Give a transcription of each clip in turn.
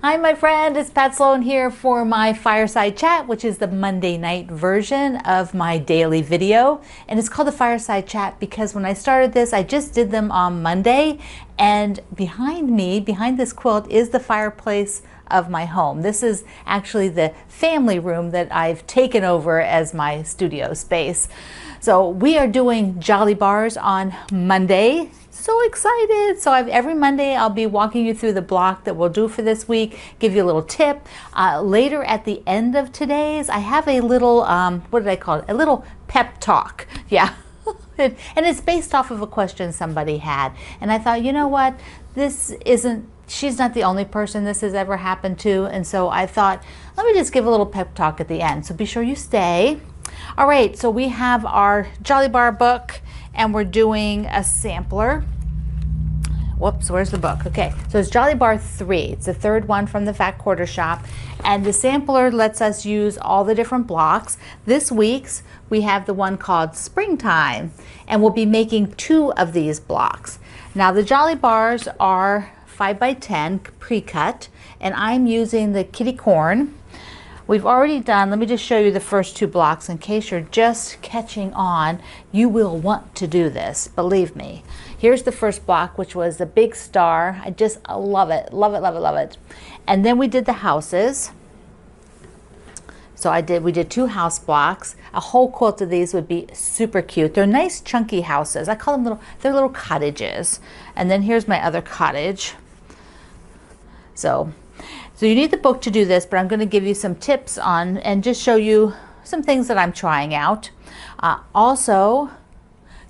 Hi, my friend. It's Pat Sloan here for my fireside chat, which is the Monday night version of my daily video. And it's called the fireside chat because when I started this, I just did them on Monday. And behind me, behind this quilt, is the fireplace of my home. This is actually the family room that I've taken over as my studio space. So we are doing Jolly Bars on Monday. So excited. So every Monday I'll be walking you through the block that we'll do for this week, give you a little tip. Later at the end of today's, I have a little, what did I call it? A little pep talk. Yeah. And it's based off of a question somebody had. And I thought, you know what? She's not the only person this has ever happened to. And so I thought, let me just give a little pep talk at the end. So be sure you stay. All right, so we have our Jolly Bar book and we're doing a sampler. Whoops, where's the book? Okay, so it's Jolly Bar 3. It's the third one from the Fat Quarter Shop. And the sampler lets us use all the different blocks. This week's, we have the one called Springtime. And we'll be making 2 of these blocks. Now the Jolly Bars are 5x10 pre-cut. And I'm using the kitty corn. We've already done, let me just show you the first 2 blocks in case you're just catching on. You will want to do this, believe me. Here's the first block, which was the big star. I love it, love it, love it, love it. And then we did the houses. So we did 2 house blocks. A whole quilt of these would be super cute. They're nice chunky houses. I call them they're little cottages. And then here's my other cottage. So you need the book to do this, but I'm going to give you some tips on and just show you some things that I'm trying out. Also,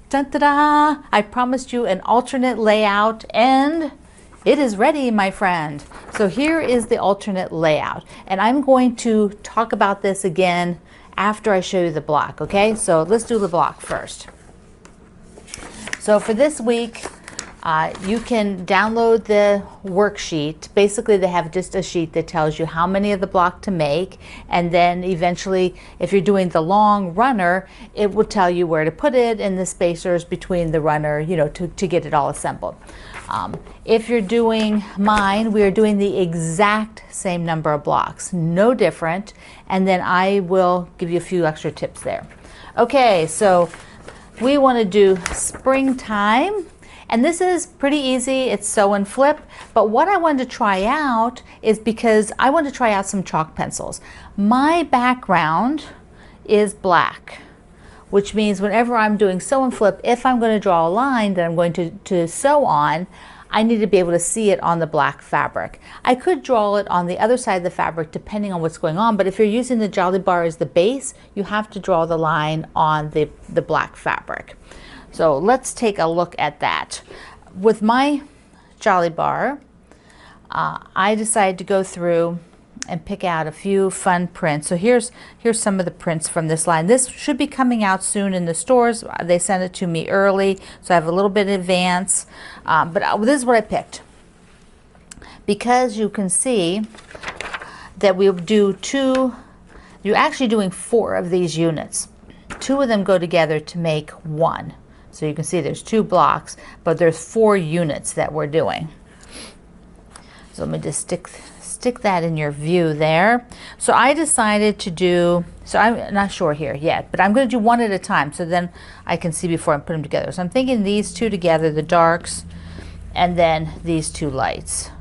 dun-da-da, I promised you an alternate layout and it is ready, my friend. So here is the alternate layout. And I'm going to talk about this again after I show you the block, okay? So let's do the block first. So for this week, you can download the worksheet. Basically, they have just a sheet that tells you how many of the block to make, and then eventually, if you're doing the long runner, it will tell you where to put it and the spacers between the runner, you know, to get it all assembled. If you're doing mine, we are doing the exact same number of blocks, no different, and then I will give you a few extra tips there. Okay, so we want to do Springtime. And this is pretty easy, it's sew and flip, but what I wanted to try out is because I want to try out some chalk pencils. My background is black, which means whenever I'm doing sew and flip, if I'm going to draw a line that I'm going to sew on, I need to be able to see it on the black fabric. I could draw it on the other side of the fabric depending on what's going on, but if you're using the Jolly Bar as the base, you have to draw the line on the black fabric. So let's take a look at that. With my Jolly Bar, I decided to go through and pick out a few fun prints. So here's some of the prints from this line. This should be coming out soon in the stores. They sent it to me early, so I have a little bit in advance. But this is what I picked. Because you can see that we'll do you're actually doing 4 of these units. 2 of them go together to make 1. So you can see there's 2 blocks, but there's 4 units that we're doing. So let me just stick that in your view there. So I decided to do, so I'm not sure here yet, but I'm going to do 1 at a time so then I can see before I put them together. So I'm thinking these 2 together, the darks, and then these 2 lights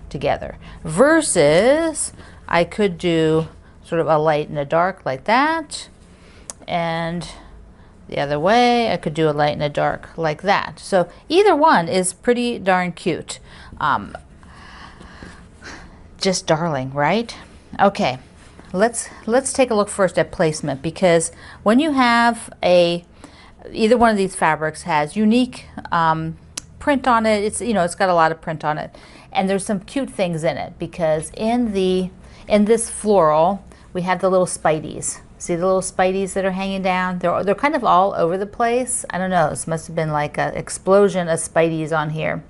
together. Versus I could do sort of a light and a dark like that, and the other way, I could do a light and a dark like that. So either one is pretty darn cute. Just darling, right? Okay, let's take a look first at placement, because when you have either one of these fabrics has unique print on it, it's got a lot of print on it, and there's some cute things in it, because in this floral we have the little spideys. See the little spideys that are hanging down? They're kind of all over the place. I don't know, this must have been like an explosion of spideys on here.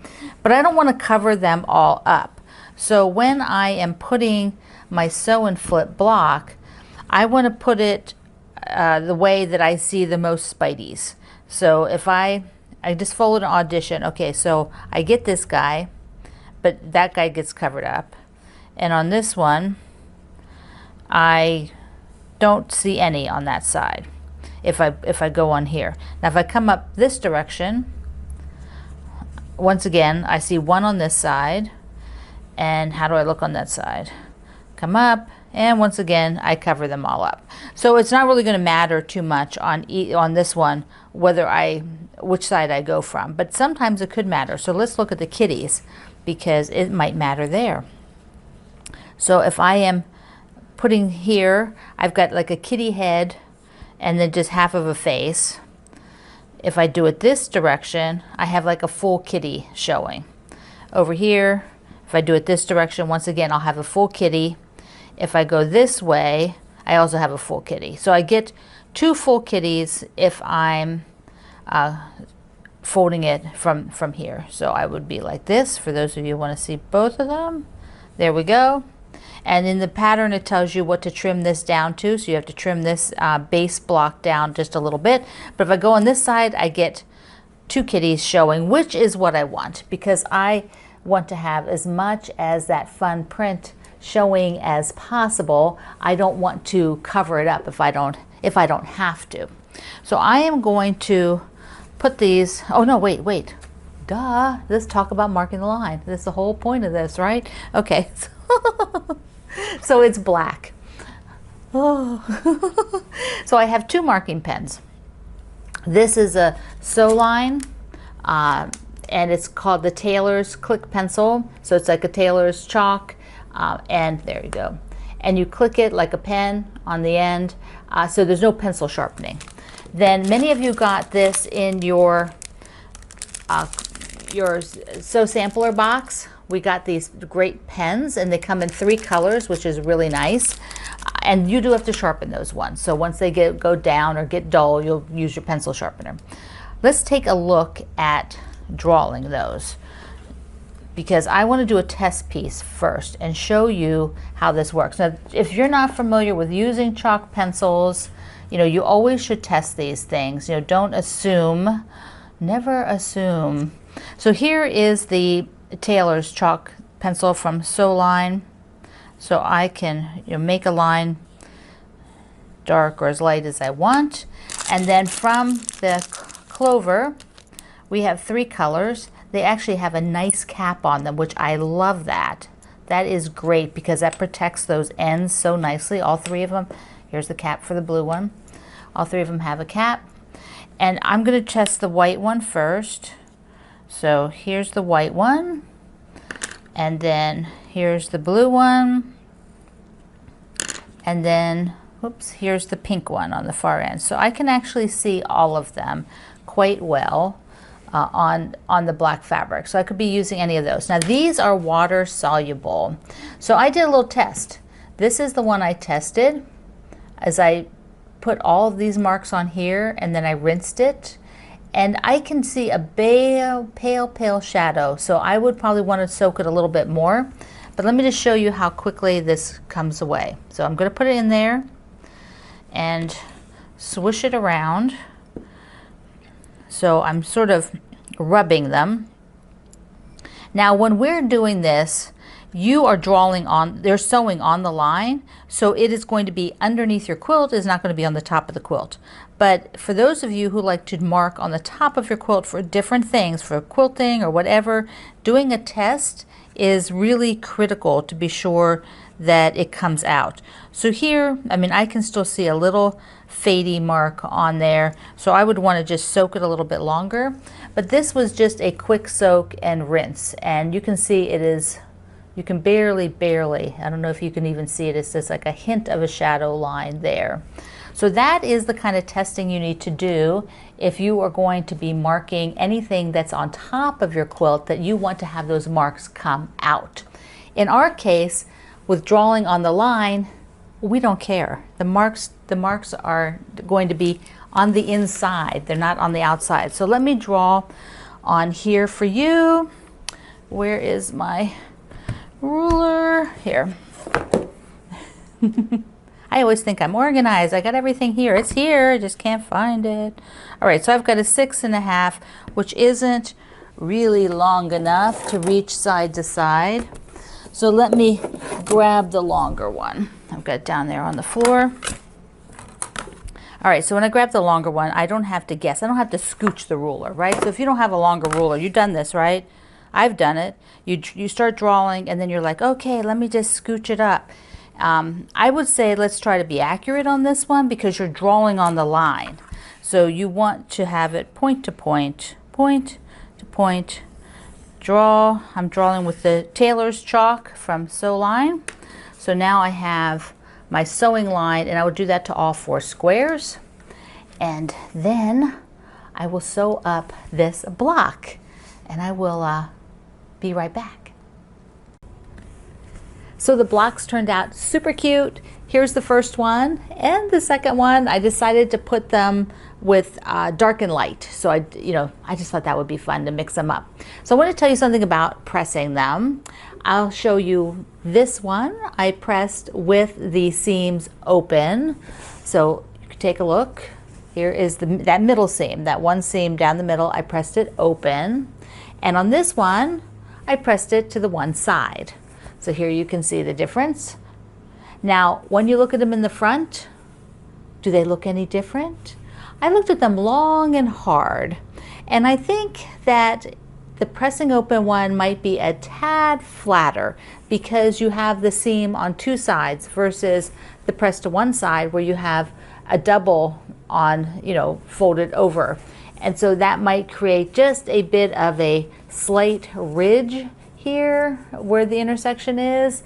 But I don't want to cover them all up. So when I am putting my sew and flip block, I want to put it the way that I see the most spideys. So if I just followed an audition, okay, so I get this guy, but that guy gets covered up. And on this one, I don't see any on that side if I go on here. Now if I come up this direction, once again I see one on this side. And how do I look on that side? Come up, and once again I cover them all up. So it's not really going to matter too much on this one which side I go from, but sometimes it could matter. So let's look at the kitties, because it might matter there. So if I am putting here, I've got like a kitty head and then just half of a face. If I do it this direction, I have like a full kitty showing. Over here, if I do it this direction, once again I'll have a full kitty. If I go this way, I also have a full kitty. So I get 2 full kitties if I'm folding it from here. So I would be like this, for those of you who want to see both of them. There we go. And in the pattern it tells you what to trim this down to, so you have to trim this base block down just a little bit. But if I go on this side, I get 2 kitties showing, which is what I want, because I want to have as much as that fun print showing as possible. I don't want to cover it up if I don't have to. So I am going to put these, oh no, wait. Duh, let's talk about marking the line. That's the whole point of this, right? Okay. So it's black. Oh. So I have 2 marking pens. This is a sew line, and it's called the Tailor's Click Pencil. So it's like a Tailor's chalk, and there you go. And you click it like a pen on the end, so there's no pencil sharpening. Then many of you got this in your sew sampler box. We got these great pens, and they come in 3 colors, which is really nice. And you do have to sharpen those ones. So once they go down or get dull, you'll use your pencil sharpener. Let's take a look at drawing those, because I want to do a test piece first and show you how this works. Now, if you're not familiar with using chalk pencils, you always should test these things. Don't assume, never assume. So here is the Tailor's chalk pencil from Sew Line. So I can make a line dark or as light as I want. And then from the Clover, we have 3 colors. They actually have a nice cap on them, which I love that. That is great because that protects those ends so nicely. All 3 of them. Here's the cap for the blue one. All 3 of them have a cap. And I'm going to test the white one first. So here's the white one. And then here's the blue one. And then, oops, here's the pink one on the far end. So I can actually see all of them quite well on the black fabric. So I could be using any of those. Now these are water soluble. So I did a little test. This is the one I tested as I put all of these marks on here, and then I rinsed it. And I can see a pale shadow. So I would probably want to soak it a little bit more. But let me just show you how quickly this comes away. So I'm going to put it in there and swish it around. So I'm sort of rubbing them. Now when we're doing this, you are they're sewing on the line, so it is going to be underneath your quilt. It's not going to be on the top of the quilt. But for those of you who like to mark on the top of your quilt for different things, for quilting or whatever, doing a test is really critical to be sure that it comes out. So here, I can still see a little fadey mark on there, so I would want to just soak it a little bit longer. But this was just a quick soak and rinse, and you can see it is, you can barely, I don't know if you can even see it, it's just like a hint of a shadow line there. So that is the kind of testing you need to do if you are going to be marking anything that's on top of your quilt that you want to have those marks come out. In our case, with drawing on the line, we don't care. The marks are going to be on the inside. They're not on the outside. So let me draw on here for you. Where is my ruler? Here. I always think I'm organized. I got everything here. It's here. I just can't find it. All right, so I've got a 6.5, which isn't really long enough to reach side to side. So let me grab the longer one. I've got it down there on the floor. All right, so when I grab the longer one, I don't have to guess. I don't have to scooch the ruler, right? So if you don't have a longer ruler, you've done this, right? I've done it. You start drawing, and then you're like, okay, let me just scooch it up. I would say let's try to be accurate on this one because you're drawing on the line. So you want to have it point to point, point to point, draw. I'm drawing with the Taylor's chalk from Sew Line. So now I have my sewing line, and I would do that to all 4 squares, and then I will sew up this block, and I will be right back. So the blocks turned out super cute. Here's the first one, and the second one I decided to put them with dark and light. So I just thought that would be fun to mix them up. So I want to tell you something about pressing them. I'll show you this one. I pressed with the seams open. So you can take a look. Here is that middle seam, that one seam down the middle. I pressed it open. And on this one, I pressed it to the one side. So here you can see the difference. Now, when you look at them in the front, do they look any different? I looked at them long and hard, and I think that the pressing open one might be a tad flatter because you have the seam on 2 sides versus the press to one side where you have a double on, folded over. And so that might create just a bit of a slight ridge here where the intersection is.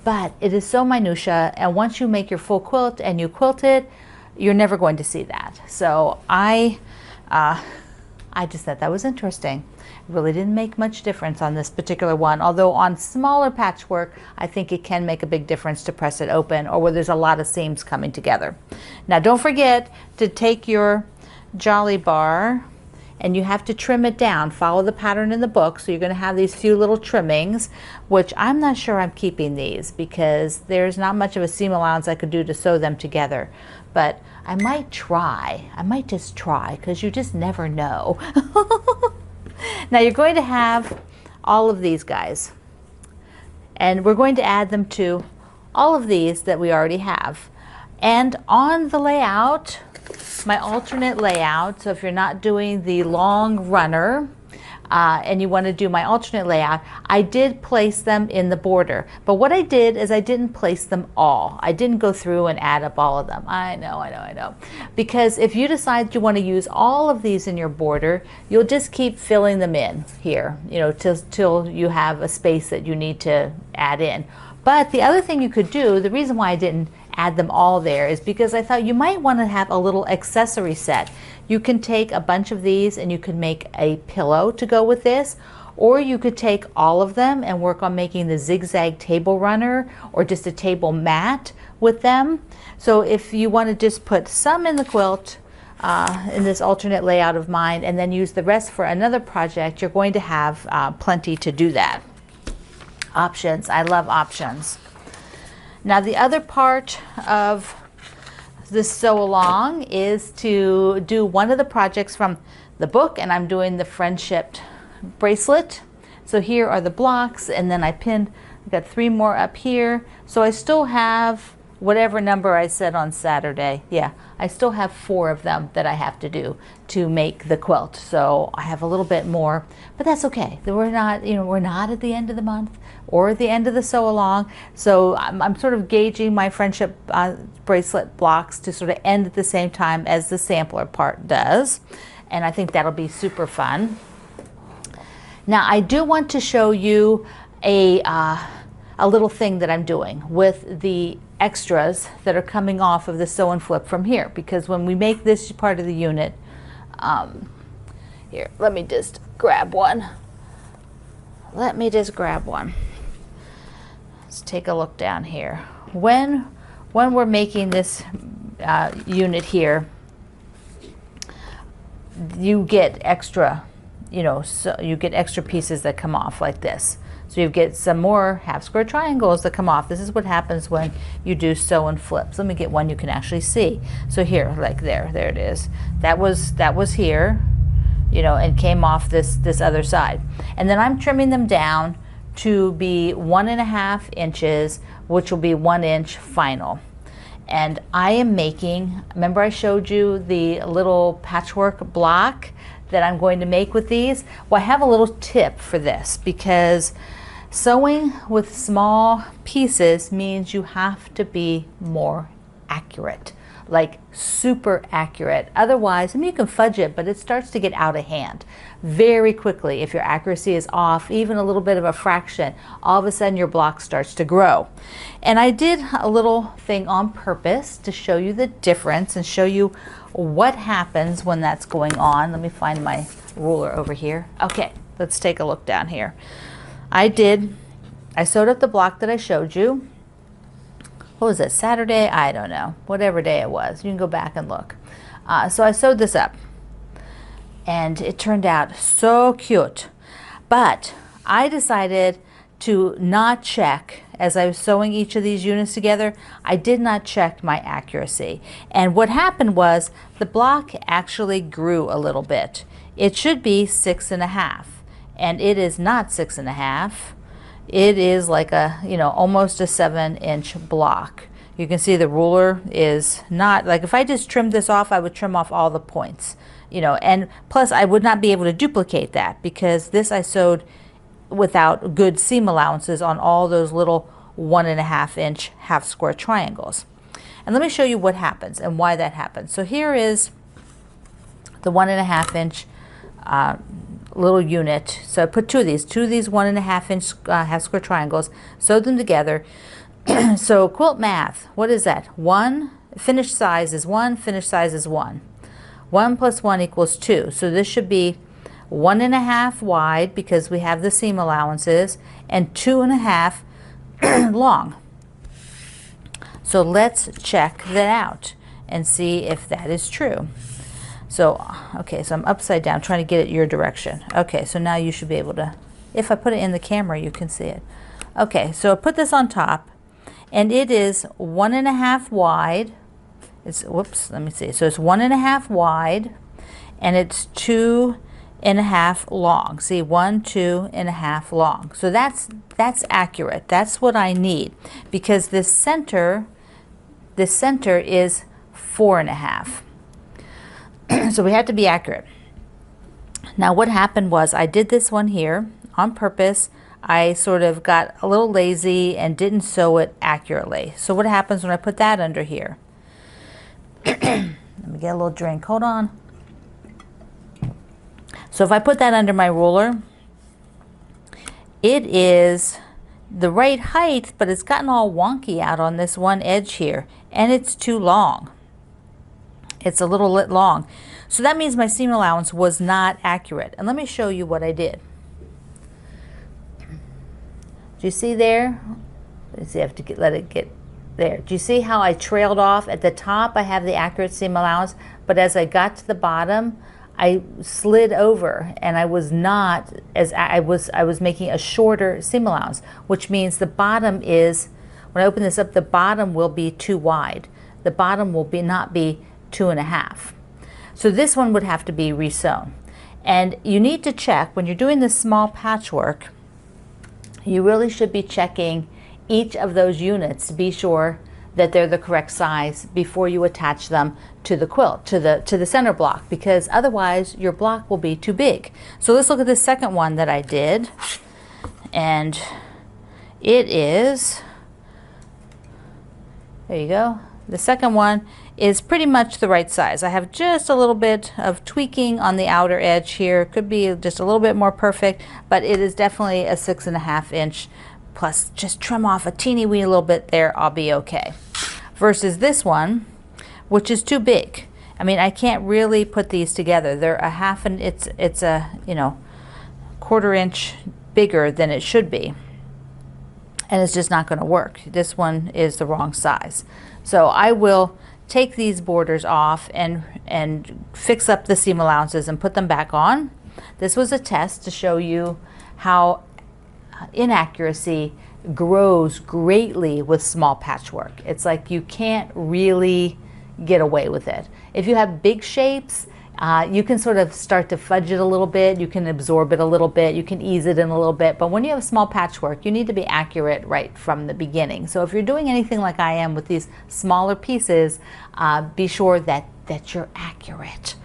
But it is so minutia, and once you make your full quilt and you quilt it, you're never going to see that. So I just thought that was interesting. It really didn't make much difference on this particular one, although on smaller patchwork, I think it can make a big difference to press it open or where there's a lot of seams coming together. Now don't forget to take your Jolly bar and you have to trim it down. Follow the pattern in the book. So you're going to have these few little trimmings, which I'm not sure I'm keeping these because there's not much of a seam allowance I could do to sew them together. But I might try. I might just try because you just never know. Now you're going to have all of these guys. And we're going to add them to all of these that we already have. And on the layout, my alternate layout, so if you're not doing the long runner and you want to do my alternate layout, I did place them in the border. But what I did is I didn't place them all. I didn't go through and add up all of them. I know. Because if you decide you want to use all of these in your border, you'll just keep filling them in here, till you have a space that you need to add in. But the other thing you could do, the reason why I didn't add them all there is because I thought you might want to have a little accessory set. You can take a bunch of these and you could make a pillow to go with this, or you could take all of them and work on making the zigzag table runner or just a table mat with them. So if you want to just put some in the quilt in this alternate layout of mine and then use the rest for another project, you're going to have plenty to do that. Options. I love options. Now the other part of this sew along is to do one of the projects from the book, and I'm doing the friendship bracelet. So here are the blocks, and then I've got 3 more up here. So I still have whatever number I said on Saturday. Yeah, I still have 4 of them that I have to do to make the quilt. So I have a little bit more, but that's okay. We're not at the end of the month or at the end of the sew along. So I'm sort of gauging my friendship bracelet blocks to sort of end at the same time as the sampler part does. And I think that'll be super fun. Now I do want to show you a little thing that I'm doing with the extras that are coming off of the sew and flip from here, because when we make this part of the unit, here, let me just grab one. Let's take a look down here. When we're making this unit here, you get extra, so you get extra pieces that come off like this. So you get some more half square triangles that come off. This is what happens when you do sew and flips. Let me get one you can actually see. So here, like there it is. That was here, and came off this other side. And then I'm trimming them down to be 1.5 inches, which will be 1 inch final. And I am making, remember I showed you the little patchwork block that I'm going to make with these? Well, I have a little tip for this, because sewing with small pieces means you have to be more accurate, like super accurate. Otherwise, I mean, you can fudge it, but it starts to get out of hand very quickly. If your accuracy is off, even a little bit of a fraction, all of a sudden your block starts to grow. And I did a little thing on purpose to show you the difference and show you what happens when that's going on. Let me find my ruler over here. Okay, let's take a look down here. I sewed up the block that I showed you. What was it, Saturday? I don't know, whatever day it was. You can go back and look. So I sewed this up, and it turned out so cute. But I decided to not check, as I was sewing each of these units together, I did not check my accuracy. And what happened was the block actually grew a little bit. It should be 6.5, and it is not 6.5. It is like a, almost a 7-inch block. You can see the ruler is not, like if I just trimmed this off, I would trim off all the points, and plus I would not be able to duplicate that, because this I sewed without good seam allowances on all those little 1.5 inch half square triangles. And let me show you what happens and why that happens. So here is the 1.5 inch little unit. So I put two of these 1.5 inch half square triangles, sewed them together. So quilt math, what is that? 1, finished size is 1, finished size is 1. 1 plus 1 equals 2. So this should be 1.5 wide, because we have the seam allowances, and 2.5 long. So let's check that out and see if that is true. So, okay, so I'm upside down trying to get it your direction. Okay, so now you should be able to, if I put it in the camera, you can see it. Okay, so I put this on top, and it is 1.5 wide. It's, whoops, let me see. So it's 1.5 wide, and it's 2.5 long. See, 1, 2.5 long. So that's accurate. That's what I need, because this center is 4.5. So we have to be accurate. Now what happened was I did this one here on purpose. I sort of got a little lazy and didn't sew it accurately. So what happens when I put that under here? Let me get a little drink. Hold on. So if I put that under my ruler, it is the right height, but it's gotten all wonky out on this one edge here, and it's too long. It's a little lit long. So that means my seam allowance was not accurate. And let me show you what I did. Do you see there? Let's see, I have to let it get there. Do you see how I trailed off? At the top I have the accurate seam allowance, but as I got to the bottom, I slid over, and I was not, as I was making a shorter seam allowance, which means the bottom is, when I open this up, the bottom will be too wide. The bottom will not be 2.5. So this one would have to be resewn. And you need to check when you're doing this small patchwork, you really should be checking each of those units to be sure that they're the correct size before you attach them to the quilt, to the center block, because otherwise your block will be too big. So let's look at the second one that I did, and it is, there you go. The second one is pretty much the right size. I have just a little bit of tweaking on the outer edge here. Could be just a little bit more perfect, but it is definitely a 6.5 inch. Plus just trim off a teeny weeny little bit there, I'll be okay. Versus this one, which is too big. I mean, I can't really put these together. They're a half, and it's a 1/4 inch bigger than it should be, and it's just not going to work. This one is the wrong size. So I will take these borders off and fix up the seam allowances and put them back on. This was a test to show you how inaccuracy grows greatly with small patchwork. It's like you can't really get away with it. If you have big shapes, You can sort of start to fudge it a little bit, you can absorb it a little bit, you can ease it in a little bit, but when you have small patchwork, you need to be accurate right from the beginning. So if you're doing anything like I am with these smaller pieces, be sure that you're accurate.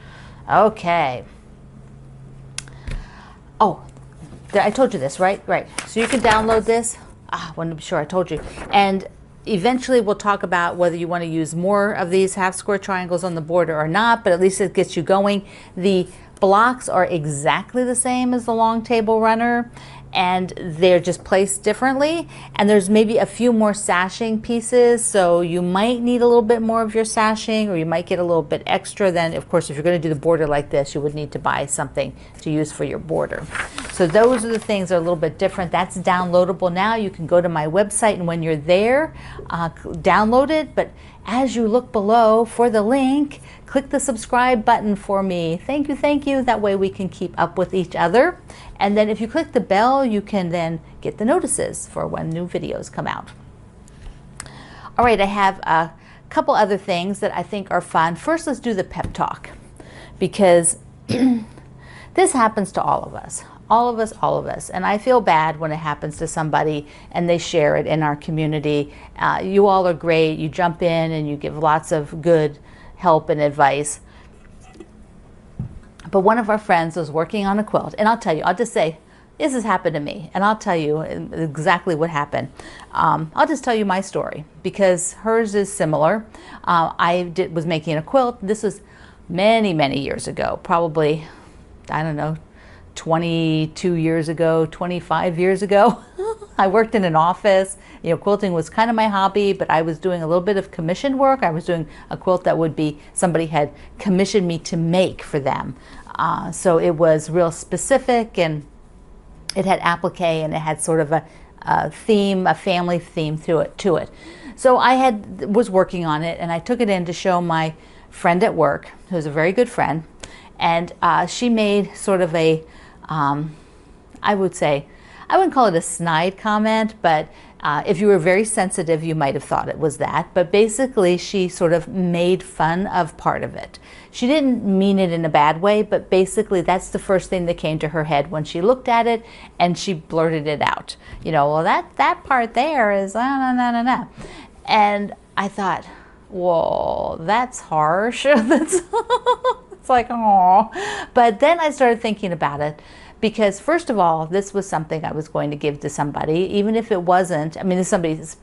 Okay. Oh, I told you this, right? Right. So you can download this. I want to be sure I told you. And eventually we'll talk about whether you want to use more of these half square triangles on the border or not, but at least it gets you going. The blocks are exactly the same as the long table runner, and they're just placed differently. And there's maybe a few more sashing pieces, so you might need a little bit more of your sashing, or you might get a little bit extra. Then, of course, if you're going to do the border like this, you would need to buy something to use for your border. So those are the things that are a little bit different. That's downloadable now. You can go to my website, and when you're there, download it. But as you look below for the link, click the subscribe button for me. Thank you, thank you. That way we can keep up with each other. And then if you click the bell, you can then get the notices for when new videos come out. All right, I have a couple other things that I think are fun. First, let's do the pep talk, because this happens to all of us. All of us. And I feel bad when it happens to somebody and they share it in our community. You all are great. You jump in and you give lots of good help and advice. But one of our friends was working on a quilt, and I'll tell you, I'll just say, this has happened to me, and I'll tell you exactly what happened. I'll just tell you my story, because hers is similar. I was making a quilt. This was many, many years ago, probably, I don't know, 22 years ago, 25 years ago. I worked in an office. You know, quilting was kind of my hobby, but I was doing a little bit of commissioned work. I was doing a quilt that would be, somebody had commissioned me to make for them. So it was real specific, and it had applique, and it had sort of a theme, a family theme to it. So I was working on it, and I took it in to show my friend at work, who's a very good friend, and she made sort of a, I would say, I wouldn't call it a snide comment, but if you were very sensitive, you might have thought it was that. But basically, she sort of made fun of part of it. She didn't mean it in a bad way, but basically that's the first thing that came to her head when she looked at it, and she blurted it out. You know, well, that part there is no. And I thought, whoa, that's harsh. It's like, oh. But then I started thinking about it, because first of all, this was something I was going to give to somebody, even if it wasn't, I mean, somebody's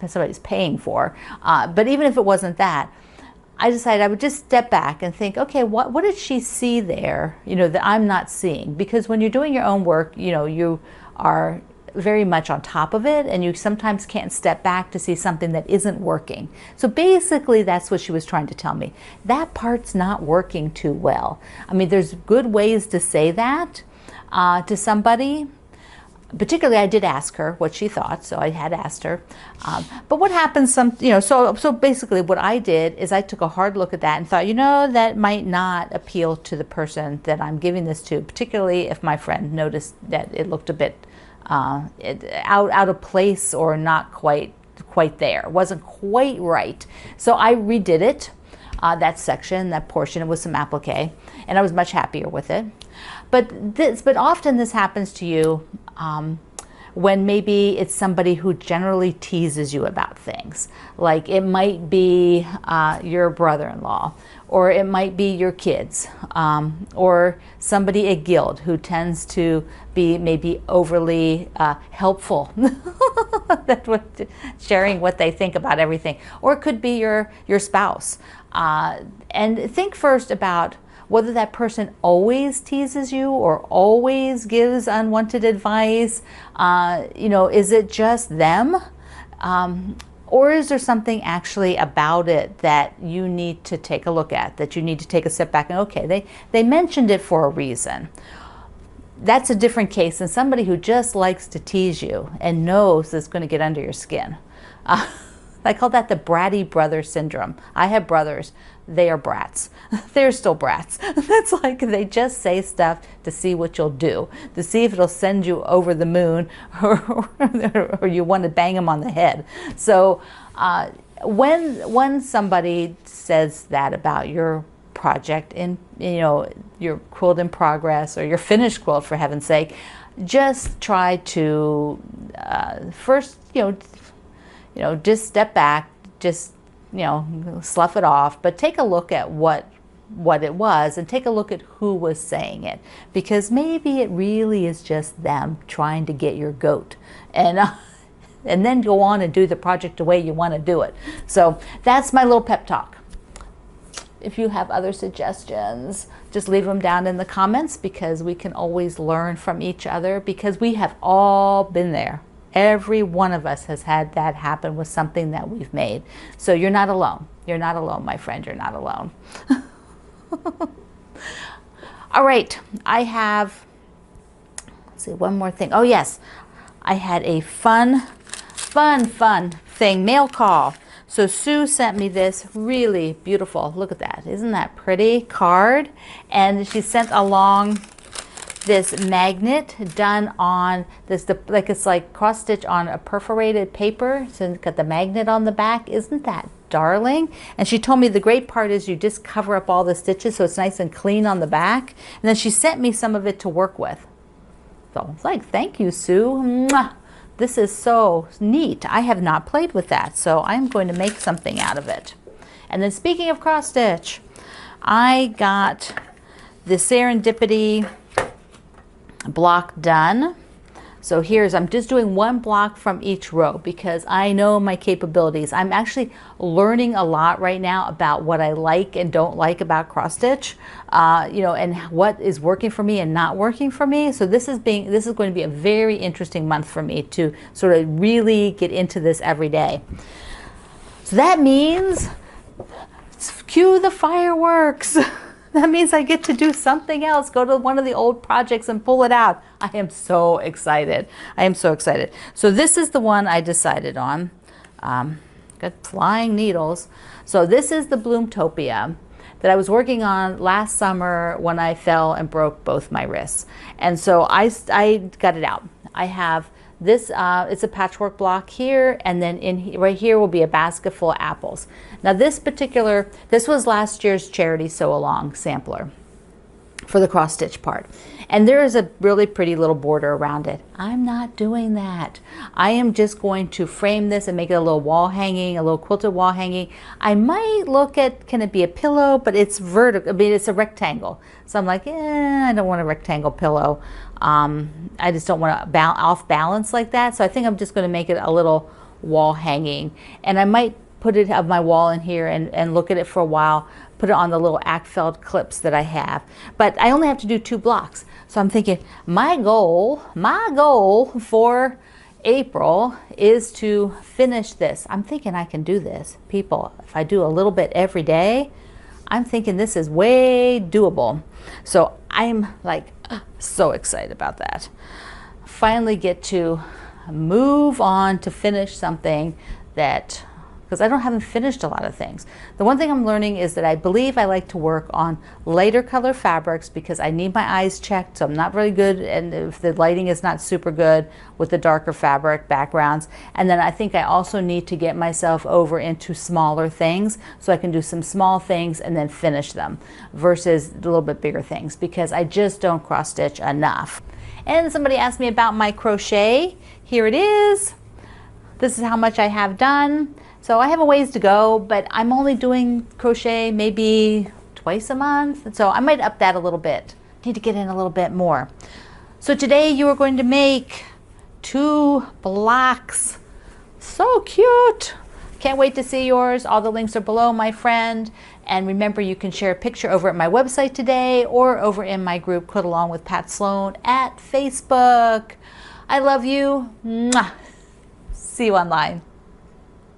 paying for, but even if it wasn't that, I decided I would just step back and think, okay, what did she see there, you know, that I'm not seeing? Because when you're doing your own work, you know, you are very much on top of it, and you sometimes can't step back to see something that isn't working. So basically that's what she was trying to tell me. That part's not working too well. I mean, there's good ways to say that to somebody. Particularly, I did ask her what she thought, so I had asked her. But what happens, so basically what I did is I took a hard look at that and thought, you know, that might not appeal to the person that I'm giving this to, particularly if my friend noticed that it looked a bit out of place, or not quite there. It wasn't quite right. So I redid it, that section, that portion, with some applique, and I was much happier with it. But often this happens to you when maybe it's somebody who generally teases you about things. Like it might be your brother-in-law, or it might be your kids, or somebody at Guild who tends to be maybe overly helpful, sharing what they think about everything. Or it could be your spouse. And think first about whether that person always teases you or always gives unwanted advice. You know, is it just them? Or is there something actually about it that you need to take a look at, that you need to take a step back and, okay, they mentioned it for a reason. That's a different case than somebody who just likes to tease you and knows it's going to get under your skin. I call that the bratty brother syndrome. I have brothers. They are brats. They're still brats. That's like they just say stuff to see what you'll do, to see if it'll send you over the moon, or you want to bang them on the head. So when somebody says that about your project in, your quilt in progress or your finished quilt, for heaven's sake, just try to first, just step back, just, slough it off, but take a look at what it was and take a look at who was saying it, because maybe it really is just them trying to get your goat, and then go on and do the project the way you want to do it. So that's my little pep talk. If you have other suggestions, just leave them down in the comments, because we can always learn from each other, because we have all been there. Every one of us has had that happen with something that we've made. So you're not alone. You're not alone, my friend. You're not alone. All right, I have, let's see, one more thing. Oh yes, I had a fun thing, mail call. So Sue sent me this really beautiful, look at that, isn't that pretty, card? And she sent along this magnet done on this, it's like cross stitch on a perforated paper. So it's got the magnet on the back. Isn't that darling? And she told me the great part is you just cover up all the stitches so it's nice and clean on the back. And then she sent me some of it to work with. So it's like, thank you, Sue. Mwah. This is so neat. I have not played with that, so I'm going to make something out of it. And then speaking of cross stitch, I got the Serendipity block done. So I'm just doing one block from each row, because I know my capabilities. I'm actually learning a lot right now about what I like and don't like about cross stitch, and what is working for me and not working for me. So this is going to be a very interesting month for me to sort of really get into this every day. So that means cue the fireworks. That means I get to do something else, go to one of the old projects and pull it out. I am so excited. I am so excited. So this is the one I decided on. Got flying needles. So this is the Bloomtopia that I was working on last summer when I fell and broke both my wrists. And so I got it out. I have this, it's a patchwork block here, and then right here will be a basket full of apples. Now this was last year's charity sew along sampler for the cross stitch part. And there is a really pretty little border around it. I'm not doing that. I am just going to frame this and make it a little wall hanging, a little quilted wall hanging. I might look at, can it be a pillow, but it's vertical, I mean, it's a rectangle. So I'm like, I don't want a rectangle pillow. I just don't want to off balance like that. So I think I'm just going to make it a little wall hanging. And I might put it on my wall in here and look at it for a while, put it on the little Ackfeld clips that I have. But I only have to do 2 blocks. So I'm thinking my goal for April is to finish this. I'm thinking I can do this. People, if I do a little bit every day, I'm thinking this is way doable. So I'm like so excited about that. Finally get to move on to finish something that, because I haven't finished a lot of things. The one thing I'm learning is that I believe I like to work on lighter color fabrics, because I need my eyes checked, so I'm not very good, and if the lighting is not super good with the darker fabric backgrounds. And then I think I also need to get myself over into smaller things, so I can do some small things and then finish them, versus a little bit bigger things, because I just don't cross stitch enough. And somebody asked me about my crochet. Here it is. This is how much I have done. So I have a ways to go, but I'm only doing crochet maybe twice a month. So I might up that a little bit. Need to get in a little bit more. So today you are going to make 2 blocks. So cute. Can't wait to see yours. All the links are below, my friend. And remember, you can share a picture over at my website today or over in my group, Quilt Along with Pat Sloan at Facebook. I love you. Mwah. See you online.